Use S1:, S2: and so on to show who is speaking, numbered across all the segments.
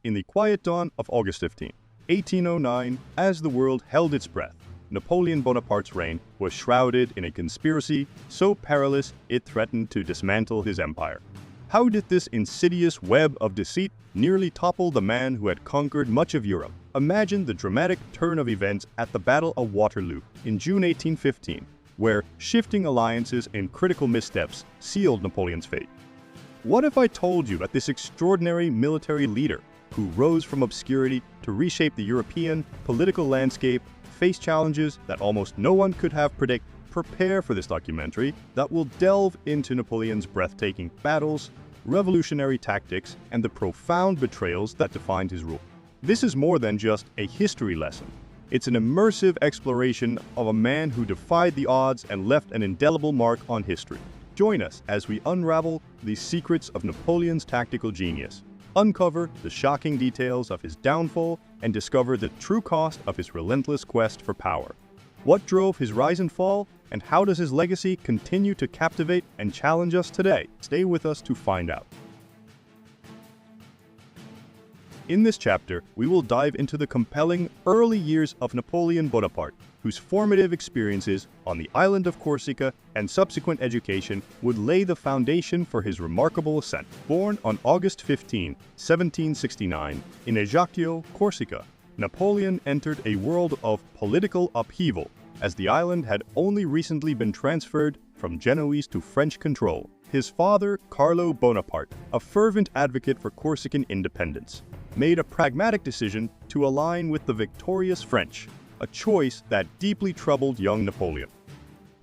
S1: In the quiet dawn of August 15, 1809, as the world held its breath, Napoleon Bonaparte's reign was shrouded in a conspiracy so perilous it threatened to dismantle his empire. How did this insidious web of deceit nearly topple the man who had conquered much of Europe? Imagine the dramatic turn of events at the Battle of Waterloo in June 1815, where shifting alliances and critical missteps sealed Napoleon's fate. What if I told you that this extraordinary military leader, who rose from obscurity to reshape the European political landscape, faced challenges that almost no one could have predicted? Prepare for this documentary that will delve into Napoleon's breathtaking battles, revolutionary tactics, and the profound betrayals that defined his rule. This is more than just a history lesson. It's an immersive exploration of a man who defied the odds and left an indelible mark on history. Join us as we unravel the secrets of Napoleon's tactical genius, uncover the shocking details of his downfall, and discover the true cost of his relentless quest for power. What drove his rise and fall, and how does his legacy continue to captivate and challenge us today? Stay with us to find out. In this chapter, we will dive into the compelling early years of Napoleon Bonaparte, whose formative experiences on the island of Corsica and subsequent education would lay the foundation for his remarkable ascent. Born on August 15, 1769, in Ajaccio, Corsica, Napoleon entered a world of political upheaval, as the island had only recently been transferred from Genoese to French control. His father, Carlo Bonaparte, a fervent advocate for Corsican independence, made a pragmatic decision to align with the victorious French, a choice that deeply troubled young Napoleon.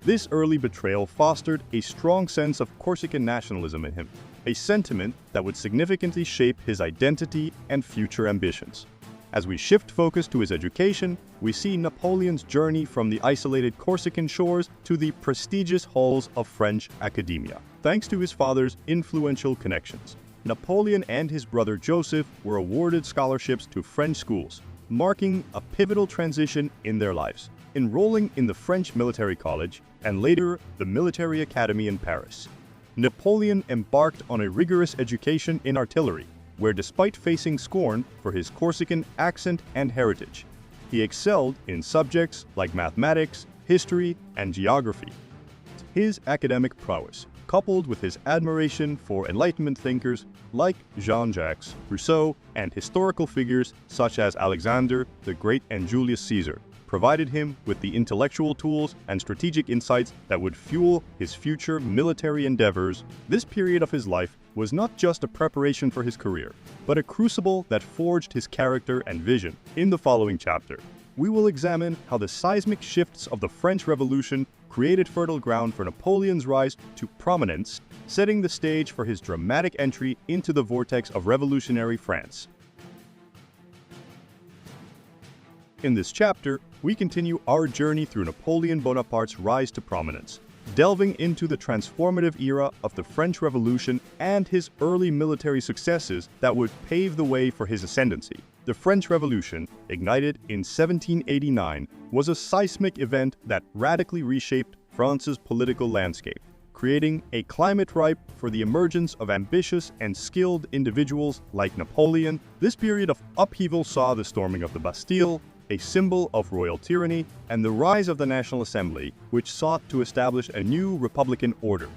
S1: This early betrayal fostered a strong sense of Corsican nationalism in him, a sentiment that would significantly shape his identity and future ambitions. As we shift focus to his education, we see Napoleon's journey from the isolated Corsican shores to the prestigious halls of French academia. Thanks to his father's influential connections, Napoleon and his brother Joseph were awarded scholarships to French schools, marking a pivotal transition in their lives. Enrolling in the French Military College and later the Military Academy in Paris, Napoleon embarked on a rigorous education in artillery, where despite facing scorn for his Corsican accent and heritage, he excelled in subjects like mathematics, history, and geography. His academic prowess, coupled with his admiration for Enlightenment thinkers like Jean-Jacques Rousseau and historical figures such as Alexander the Great and Julius Caesar, provided him with the intellectual tools and strategic insights that would fuel his future military endeavors. This period of his life was not just a preparation for his career, but a crucible that forged his character and vision. In the following chapter, we will examine how the seismic shifts of the French Revolution created fertile ground for Napoleon's rise to prominence, setting the stage for his dramatic entry into the vortex of revolutionary France. In this chapter, we continue our journey through Napoleon Bonaparte's rise to prominence, delving into the transformative era of the French Revolution and his early military successes that would pave the way for his ascendancy. The French Revolution, ignited in 1789, was a seismic event that radically reshaped France's political landscape, creating a climate ripe for the emergence of ambitious and skilled individuals like Napoleon. This period of upheaval saw the storming of the Bastille, a symbol of royal tyranny, and the rise of the National Assembly, which sought to establish a new republican order.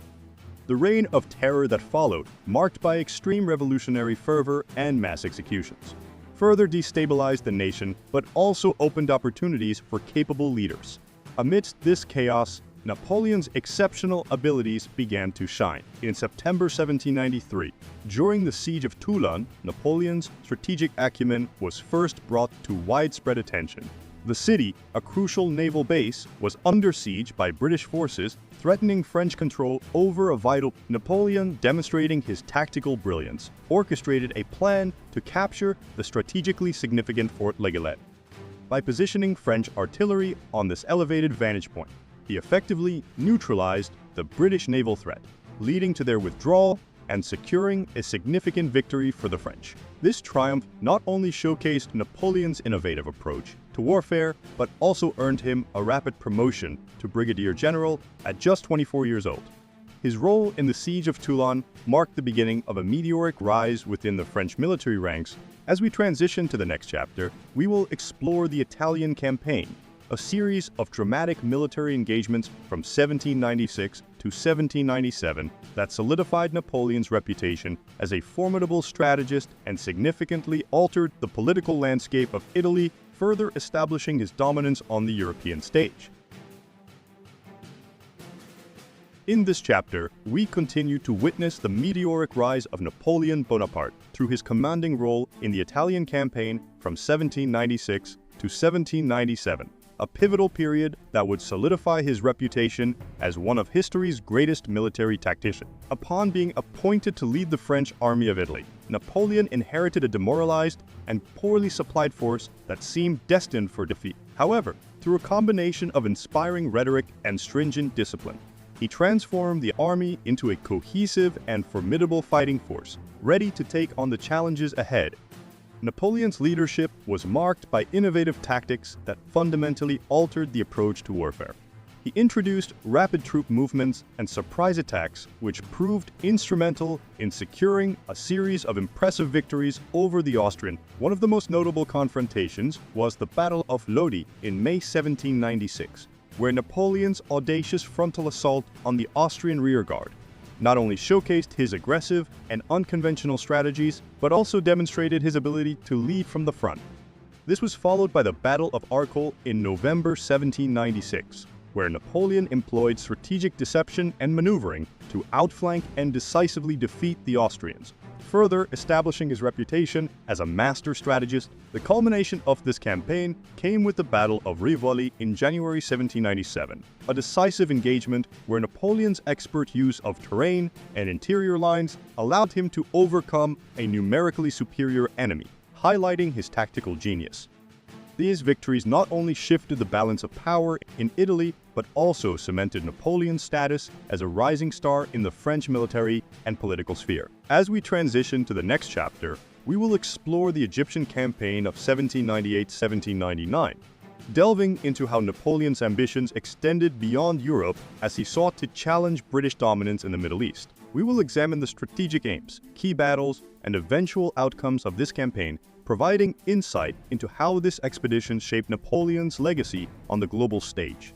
S1: The reign of terror that followed, marked by extreme revolutionary fervor and mass executions, further destabilized the nation but also opened opportunities for capable leaders. Amidst this chaos, Napoleon's exceptional abilities began to shine. In September 1793, during the siege of Toulon, Napoleon's strategic acumen was first brought to widespread attention. The city, a crucial naval base, was under siege by British forces, threatening French control over a vital. Napoleon, demonstrating his tactical brilliance, orchestrated a plan to capture the strategically significant Fort Leguelet. By positioning French artillery on this elevated vantage point, he effectively neutralized the British naval threat, leading to their withdrawal and securing a significant victory for the French. This triumph not only showcased Napoleon's innovative approach to warfare, but also earned him a rapid promotion to brigadier general at just 24 years old. His role in the siege of Toulon marked the beginning of a meteoric rise within the French military ranks, As we transition to the next chapter, we will explore the Italian campaign, a series of dramatic military engagements from 1796 to 1797 that solidified Napoleon's reputation as a formidable strategist and significantly altered the political landscape of Italy, further establishing his dominance on the European stage. In this chapter, we continue to witness the meteoric rise of Napoleon Bonaparte through his commanding role in the Italian campaign from 1796 to 1797, a pivotal period that would solidify his reputation as one of history's greatest military tacticians. Upon being appointed to lead the French army of Italy, Napoleon inherited a demoralized and poorly supplied force that seemed destined for defeat. However, through a combination of inspiring rhetoric and stringent discipline, he transformed the army into a cohesive and formidable fighting force, ready to take on the challenges ahead. Napoleon's leadership was marked by innovative tactics that fundamentally altered the approach to warfare. He introduced rapid troop movements and surprise attacks, which proved instrumental in securing a series of impressive victories over the Austrians. One of the most notable confrontations was the Battle of Lodi in May 1796, where Napoleon's audacious frontal assault on the Austrian rearguard not only showcased his aggressive and unconventional strategies, but also demonstrated his ability to lead from the front. This was followed by the Battle of Arcole in November 1796, where Napoleon employed strategic deception and maneuvering to outflank and decisively defeat the Austrians, further establishing his reputation as a master strategist. The culmination of this campaign came with the Battle of Rivoli in January 1797, a decisive engagement where Napoleon's expert use of terrain and interior lines allowed him to overcome a numerically superior enemy, highlighting his tactical genius. These victories not only shifted the balance of power in Italy, but also cemented Napoleon's status as a rising star in the French military and political sphere. As we transition to the next chapter, we will explore the Egyptian campaign of 1798-1799, delving into how Napoleon's ambitions extended beyond Europe as he sought to challenge British dominance in the Middle East. We will examine the strategic aims, key battles, and eventual outcomes of this campaign, providing insight into how this expedition shaped Napoleon's legacy on the global stage.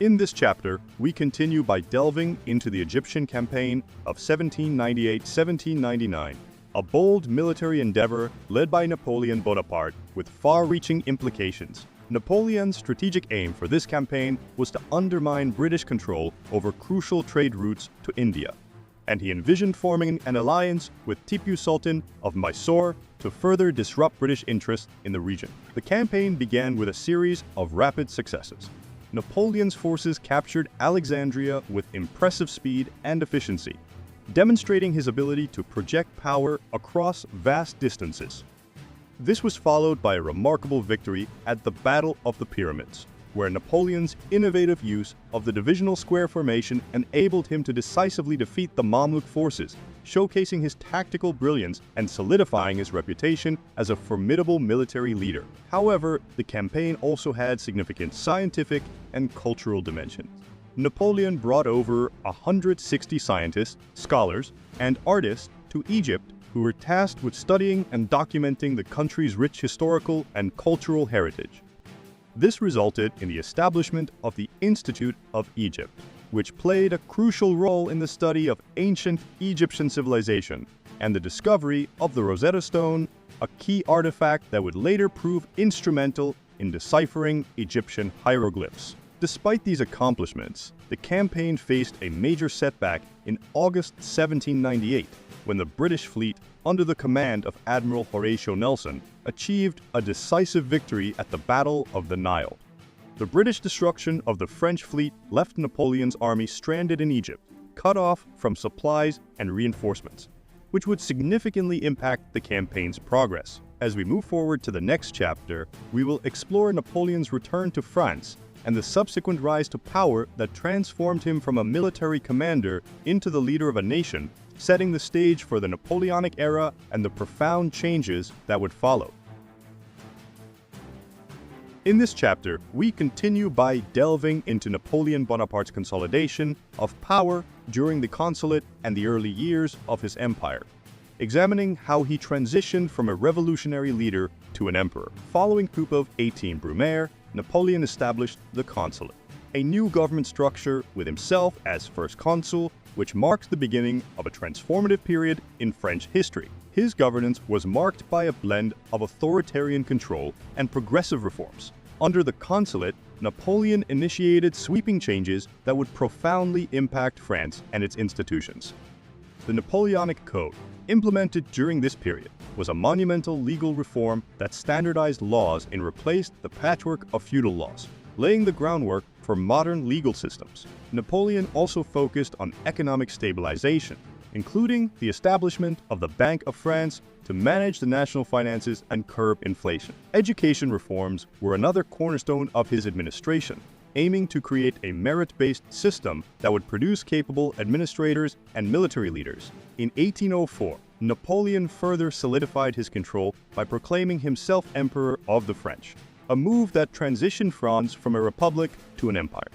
S1: In this chapter, we continue by delving into the Egyptian campaign of 1798-1799, a bold military endeavor led by Napoleon Bonaparte with far-reaching implications. Napoleon's strategic aim for this campaign was to undermine British control over crucial trade routes to India, and he envisioned forming an alliance with Tipu Sultan of Mysore to further disrupt British interests in the region. The campaign began with a series of rapid successes. Napoleon's forces captured Alexandria with impressive speed and efficiency, demonstrating his ability to project power across vast distances. This was followed by a remarkable victory at the Battle of the Pyramids, where Napoleon's innovative use of the divisional square formation enabled him to decisively defeat the Mamluk forces, showcasing his tactical brilliance and solidifying his reputation as a formidable military leader. However, the campaign also had significant scientific and cultural dimensions. Napoleon brought over 160 scientists, scholars, and artists to Egypt who were tasked with studying and documenting the country's rich historical and cultural heritage. This resulted in the establishment of the Institute of Egypt, which played a crucial role in the study of ancient Egyptian civilization and the discovery of the Rosetta Stone, a key artifact that would later prove instrumental in deciphering Egyptian hieroglyphs. Despite these accomplishments, the campaign faced a major setback in August 1798, when the British fleet, under the command of Admiral Horatio Nelson, achieved a decisive victory at the Battle of the Nile. The British destruction of the French fleet left Napoleon's army stranded in Egypt, cut off from supplies and reinforcements, which would significantly impact the campaign's progress. As we move forward to the next chapter, we will explore Napoleon's return to France and the subsequent rise to power that transformed him from a military commander into the leader of a nation, setting the stage for the Napoleonic era and the profound changes that would follow. In this chapter, we continue by delving into Napoleon Bonaparte's consolidation of power during the consulate and the early years of his empire. examining how he transitioned from a revolutionary leader to an emperor. Following coup of 18 Brumaire, Napoleon established the consulate, a new government structure with himself as first consul, which marks the beginning of a transformative period in French history. His governance was marked by a blend of authoritarian control and progressive reforms. Under the consulate, Napoleon initiated sweeping changes that would profoundly impact France and its institutions. The Napoleonic Code, implemented during this period, was a monumental legal reform that standardized laws and replaced the patchwork of feudal laws, laying the groundwork for modern legal systems. Napoleon also focused on economic stabilization, including the establishment of the Bank of France to manage the national finances and curb inflation. Education reforms were another cornerstone of his administration, aiming to create a merit-based system that would produce capable administrators and military leaders. In 1804, Napoleon further solidified his control by proclaiming himself Emperor of the French, a move that transitioned France from a republic to an empire.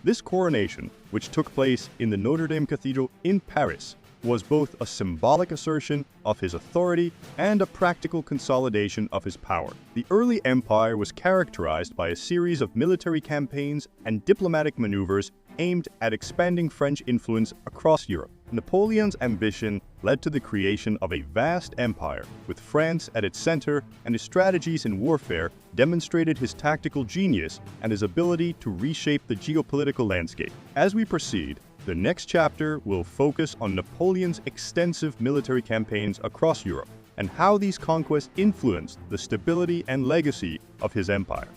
S1: This coronation, which took place in the Notre Dame Cathedral in Paris, was both a symbolic assertion of his authority and a practical consolidation of his power. The early empire was characterized by a series of military campaigns and diplomatic maneuvers aimed at expanding French influence across Europe. Napoleon's ambition led to the creation of a vast empire, with France at its center, and his strategies in warfare demonstrated his tactical genius and his ability to reshape the geopolitical landscape. As we proceed, the next chapter will focus on Napoleon's extensive military campaigns across Europe and how these conquests influenced the stability and legacy of his empire.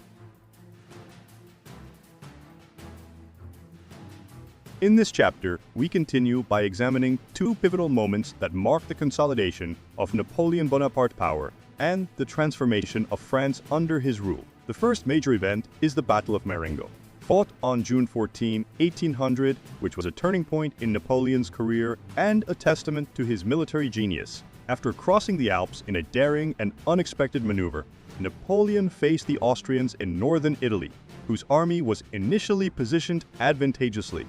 S1: In this chapter, we continue by examining two pivotal moments that mark the consolidation of Napoleon Bonaparte power and the transformation of France under his rule. The first major event is the Battle of Marengo, fought on June 14, 1800, which was a turning point in Napoleon's career and a testament to his military genius. After crossing the Alps in a daring and unexpected maneuver, Napoleon faced the Austrians in northern Italy, whose army was initially positioned advantageously.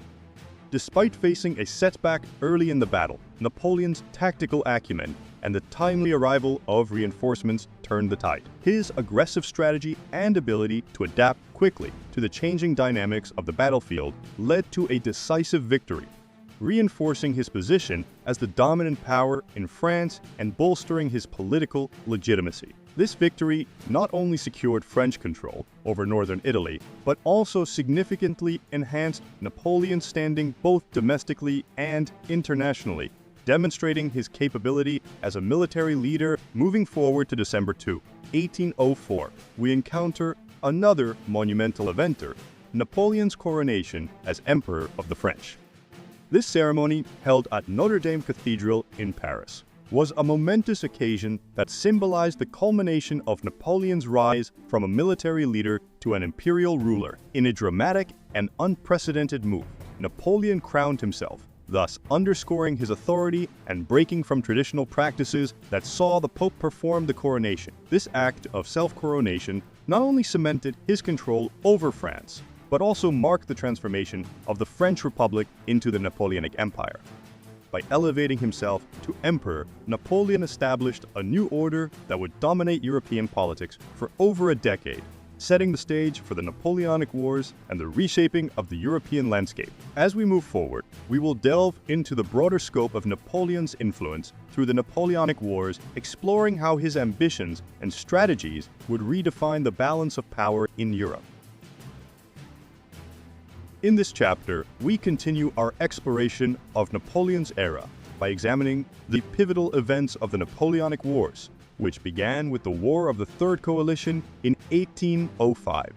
S1: Despite facing a setback early in the battle, Napoleon's tactical acumen and the timely arrival of reinforcements turned the tide. His aggressive strategy and ability to adapt quickly to the changing dynamics of the battlefield led to a decisive victory, reinforcing his position as the dominant power in France and bolstering his political legitimacy. This victory not only secured French control over northern Italy, but also significantly enhanced Napoleon's standing both domestically and internationally, demonstrating his capability as a military leader. Moving forward to December 2, 1804, we encounter another monumental event, Napoleon's coronation as Emperor of the French. This ceremony, held at Notre Dame Cathedral in Paris, was a momentous occasion that symbolized the culmination of Napoleon's rise from a military leader to an imperial ruler. In a dramatic and unprecedented move, Napoleon crowned himself, thus underscoring his authority and breaking from traditional practices that saw the Pope perform the coronation. This act of self-coronation not only cemented his control over France, but also marked the transformation of the French Republic into the Napoleonic Empire. By elevating himself to emperor, Napoleon established a new order that would dominate European politics for over a decade, setting the stage for the Napoleonic Wars and the reshaping of the European landscape. As we move forward, we will delve into the broader scope of Napoleon's influence through the Napoleonic Wars, exploring how his ambitions and strategies would redefine the balance of power in Europe. In this chapter, we continue our exploration of Napoleon's era by examining the pivotal events of the Napoleonic Wars, which began with the War of the Third Coalition in 1805.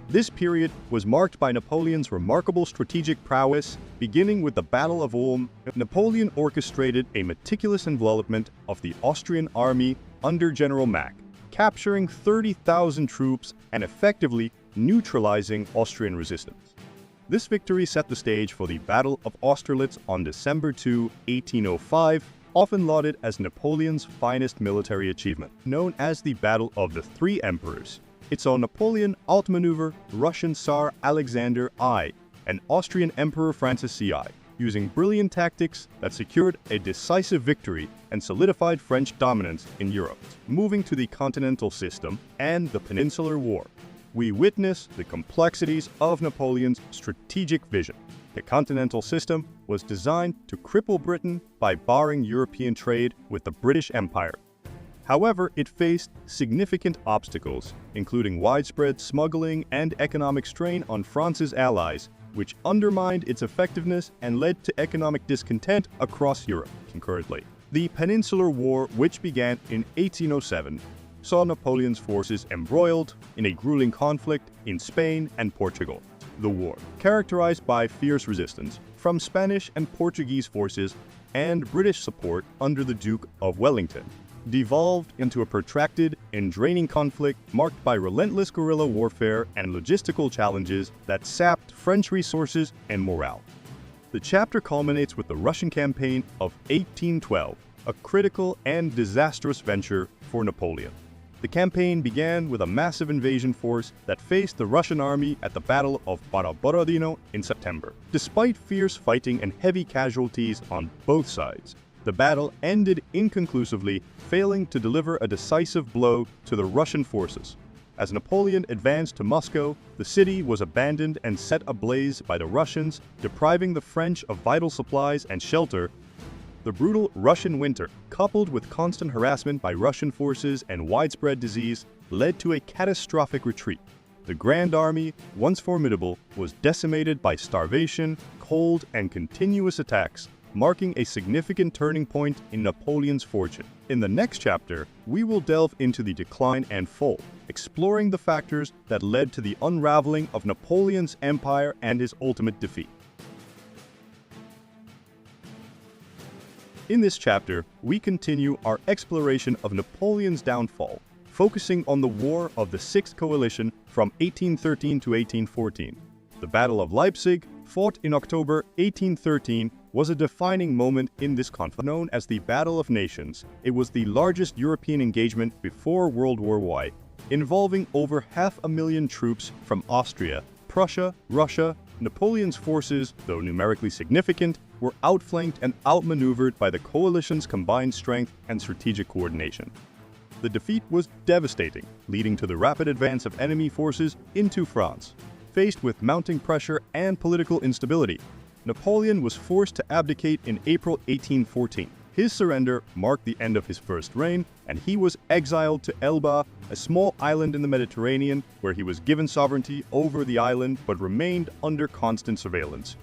S1: This period was marked by Napoleon's remarkable strategic prowess. Beginning with the Battle of Ulm, Napoleon orchestrated a meticulous envelopment of the Austrian army under General Mack, capturing 30,000 troops and effectively neutralizing Austrian resistance. This victory set the stage for the Battle of Austerlitz on December 2, 1805, often lauded as Napoleon's finest military achievement. Known as the Battle of the Three Emperors, it saw Napoleon outmaneuver Russian Tsar Alexander I and Austrian Emperor Francis CI, using brilliant tactics that secured a decisive victory and solidified French dominance in Europe. Moving to the continental system and the Peninsular War, we witness the complexities of Napoleon's strategic vision. The continental system was designed to cripple Britain by barring European trade with the British Empire. However, it faced significant obstacles, including widespread smuggling and economic strain on France's allies, which undermined its effectiveness and led to economic discontent across Europe concurrently. The Peninsular War, which began in 1807, saw Napoleon's forces embroiled in a grueling conflict in Spain and Portugal. The war, characterized by fierce resistance from Spanish and Portuguese forces and British support under the Duke of Wellington, devolved into a protracted and draining conflict marked by relentless guerrilla warfare and logistical challenges that sapped French resources and morale. The chapter culminates with the Russian campaign of 1812, a critical and disastrous venture for Napoleon. The campaign began with a massive invasion force that faced the Russian army at the Battle of Waterloo in September. Despite fierce fighting and heavy casualties on both sides, the battle ended inconclusively, failing to deliver a decisive blow to the Russian forces. As Napoleon advanced to Moscow, the city was abandoned and set ablaze by the Russians, depriving the French of vital supplies and shelter. The brutal Russian winter, coupled with constant harassment by Russian forces and widespread disease, led to a catastrophic retreat. The Grand Army, once formidable, was decimated by starvation, cold, and continuous attacks, marking a significant turning point in Napoleon's fortune. In the next chapter, we will delve into the decline and fall, exploring the factors that led to the unraveling of Napoleon's empire and his ultimate defeat. In this chapter, we continue our exploration of Napoleon's downfall, focusing on the War of the Sixth Coalition from 1813 to 1814. The Battle of Leipzig, fought in October 1813, was a defining moment in this conflict. Known as the Battle of Nations, it was the largest European engagement before World War I, involving over 500,000 troops from Austria, Prussia, Russia. Napoleon's forces, though numerically significant, were outflanked and outmaneuvered by the coalition's combined strength and strategic coordination. The defeat was devastating, leading to the rapid advance of enemy forces into France. Faced with mounting pressure and political instability, Napoleon was forced to abdicate in April 1814. His surrender marked the end of his first reign, and he was exiled to Elba, a small island in the Mediterranean, where he was given sovereignty over the island but remained under constant surveillance.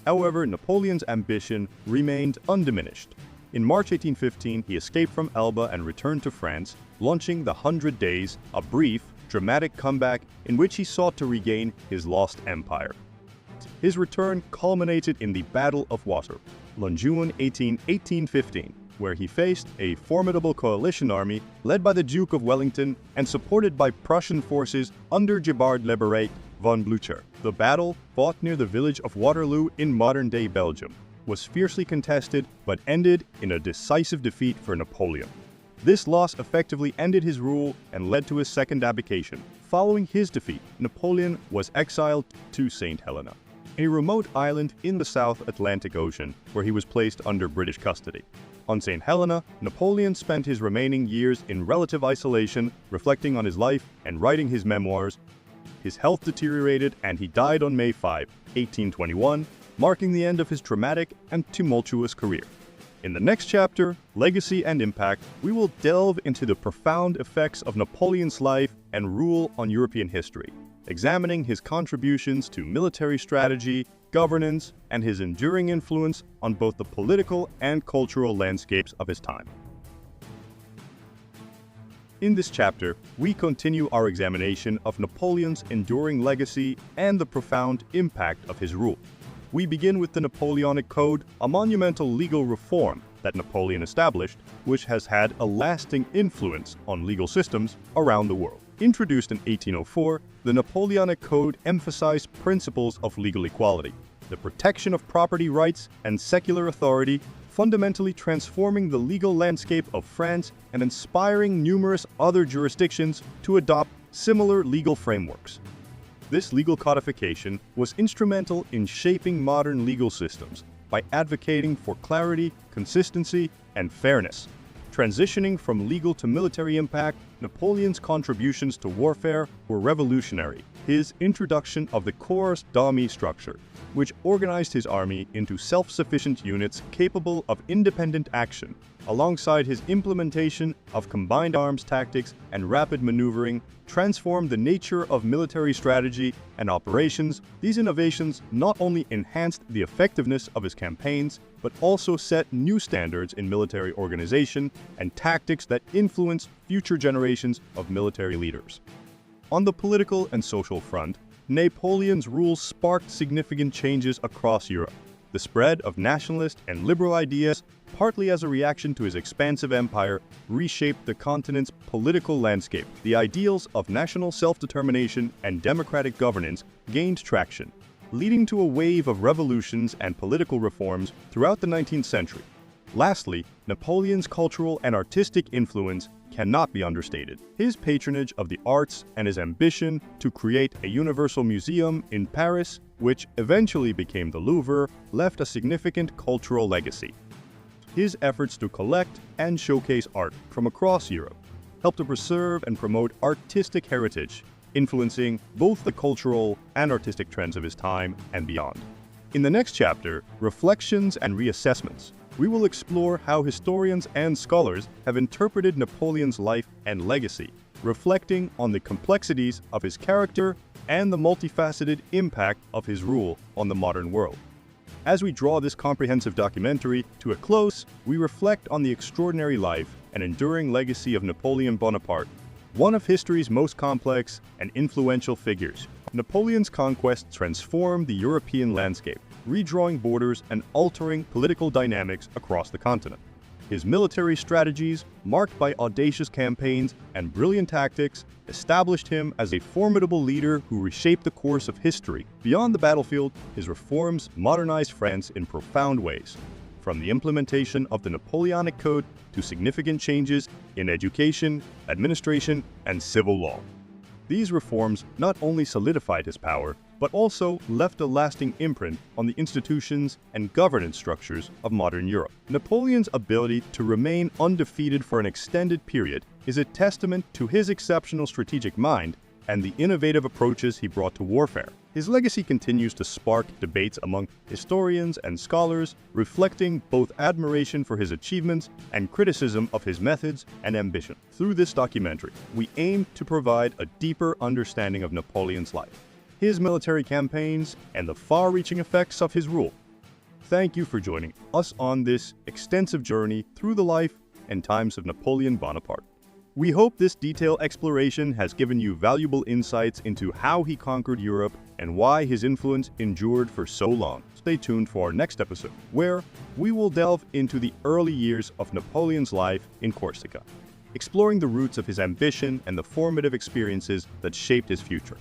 S1: However, Napoleon's ambition remained undiminished. In March 1815, he escaped from Elba and returned to France, launching the 100 Days, a brief, dramatic comeback in which he sought to regain his lost empire. His return culminated in the Battle of Waterloo, on June 18, 1815, where he faced a formidable coalition army led by the Duke of Wellington and supported by Prussian forces under Gebhard-Leberecht von Blücher. The battle, fought near the village of Waterloo in modern-day Belgium, was fiercely contested but ended in a decisive defeat for Napoleon. This loss effectively ended his rule and led to his second abdication. Following his defeat, Napoleon was exiled to St. Helena, a remote island in the South Atlantic Ocean, where he was placed under British custody. On St. Helena, Napoleon spent his remaining years in relative isolation, reflecting on his life and writing his memoirs. His health deteriorated and he died on May 5, 1821, marking the end of his dramatic and tumultuous career. In the next chapter, Legacy and Impact, we will delve into the profound effects of Napoleon's life and rule on European history, examining his contributions to military strategy, governance, and his enduring influence on both the political and cultural landscapes of his time. In this chapter, we continue our examination of Napoleon's enduring legacy and the profound impact of his rule. We begin with the Napoleonic Code, a monumental legal reform that Napoleon established, which has had a lasting influence on legal systems around the world. Introduced in 1804, the Napoleonic Code emphasized principles of legal equality, the protection of property rights, and secular authority, fundamentally transforming the legal landscape of France and inspiring numerous other jurisdictions to adopt similar legal frameworks. This legal codification was instrumental in shaping modern legal systems, by advocating for clarity, consistency, and fairness. Transitioning from legal to military impact, Napoleon's contributions to warfare were revolutionary. His introduction of the corps d'armée structure, which organized his army into self-sufficient units capable of independent action, alongside his implementation of combined arms tactics and rapid maneuvering, transformed the nature of military strategy and operations. These innovations not only enhanced the effectiveness of his campaigns, but also set new standards in military organization and tactics that influenced future generations of military leaders. On the political and social front, Napoleon's rule sparked significant changes across Europe. The spread of nationalist and liberal ideas, partly as a reaction to his expansive empire, reshaped the continent's political landscape. The ideals of national self-determination and democratic governance gained traction, leading to a wave of revolutions and political reforms throughout the 19th century. Lastly, Napoleon's cultural and artistic influence cannot be understated. His patronage of the arts and his ambition to create a universal museum in Paris, which eventually became the Louvre, left a significant cultural legacy. His efforts to collect and showcase art from across Europe helped to preserve and promote artistic heritage, influencing both the cultural and artistic trends of his time and beyond. In the next chapter, Reflections and Reassessments, we will explore how historians and scholars have interpreted Napoleon's life and legacy, reflecting on the complexities of his character and the multifaceted impact of his rule on the modern world. As we draw this comprehensive documentary to a close, we reflect on the extraordinary life and enduring legacy of Napoleon Bonaparte, one of history's most complex and influential figures. Napoleon's conquests transformed the European landscape, redrawing borders and altering political dynamics across the continent. His military strategies, marked by audacious campaigns and brilliant tactics, established him as a formidable leader who reshaped the course of history. Beyond the battlefield, his reforms modernized France in profound ways, from the implementation of the Napoleonic Code to significant changes in education, administration, and civil law. These reforms not only solidified his power, but also left a lasting imprint on the institutions and governance structures of modern Europe. Napoleon's ability to remain undefeated for an extended period is a testament to his exceptional strategic mind and the innovative approaches he brought to warfare. His legacy continues to spark debates among historians and scholars, reflecting both admiration for his achievements and criticism of his methods and ambition. Through this documentary, we aim to provide a deeper understanding of Napoleon's life, his military campaigns, and the far-reaching effects of his rule. Thank you for joining us on this extensive journey through the life and times of Napoleon Bonaparte. We hope this detailed exploration has given you valuable insights into how he conquered Europe and why his influence endured for so long. Stay tuned for our next episode, where we will delve into the early years of Napoleon's life in Corsica, exploring the roots of his ambition and the formative experiences that shaped his future.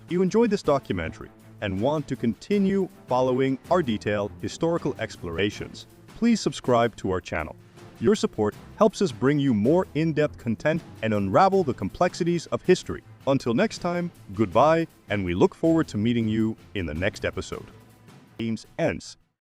S1: If you enjoyed this documentary and want to continue following our detailed historical explorations, please subscribe to our channel. Your support helps us bring you more in-depth content and unravel the complexities of history. Until next time, goodbye, and we look forward to meeting you in the next episode. Games ends.